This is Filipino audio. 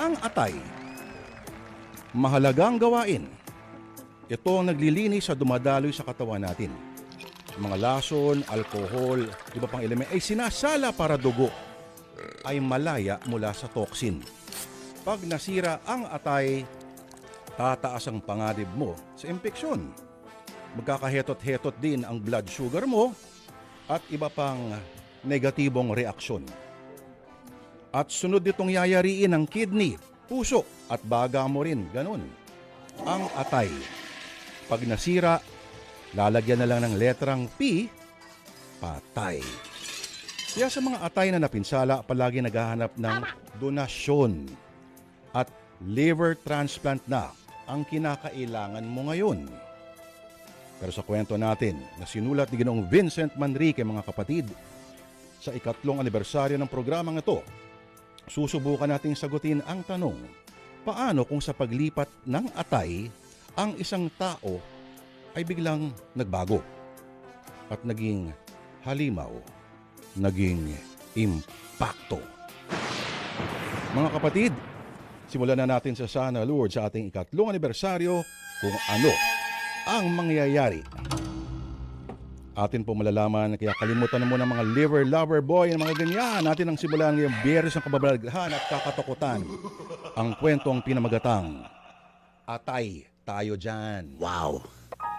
Ang atay, mahalagang gawain. Ito ang naglilinis sa dumadaloy sa katawan natin. Mga lason, alkohol, iba pang element ay sinasala para dugo ay malaya mula sa toxin. Pag nasira ang atay, tataas ang panganib mo sa impeksyon. Magkakahetot-hetot din ang blood sugar mo at iba pang negatibong reaksyon. At sunod itong yayariin ng kidney, puso at baga mo rin, ganun. Ang atay, pag nasira, lalagyan na lang ng letrang P, patay. Kaya sa mga atay na napinsala, palagi naghahanap ng donasyon at liver transplant na ang kinakailangan mo ngayon. Pero sa kwento natin na sinulat ni Ginoong Vincent Manrique, mga kapatid, sa 3rd anibersaryo ng programang ito, susubukan nating sagutin ang tanong, paano kung sa paglipat ng atay, ang isang tao ay biglang nagbago at naging halimaw, naging impacto. Mga kapatid, simulan na natin sa Sana Lord sa ating 3rd anibersaryo kung ano ang mangyayari. Atin po malalaman, kaya kalimutan na muna mga liver lover boy ng mga ganyan. Natin ang simulan ngayong Biyernes ng kababalaghan at kakatakutan. Ang kwentong pinamagatang, Atay Tayo Dyan. Wow!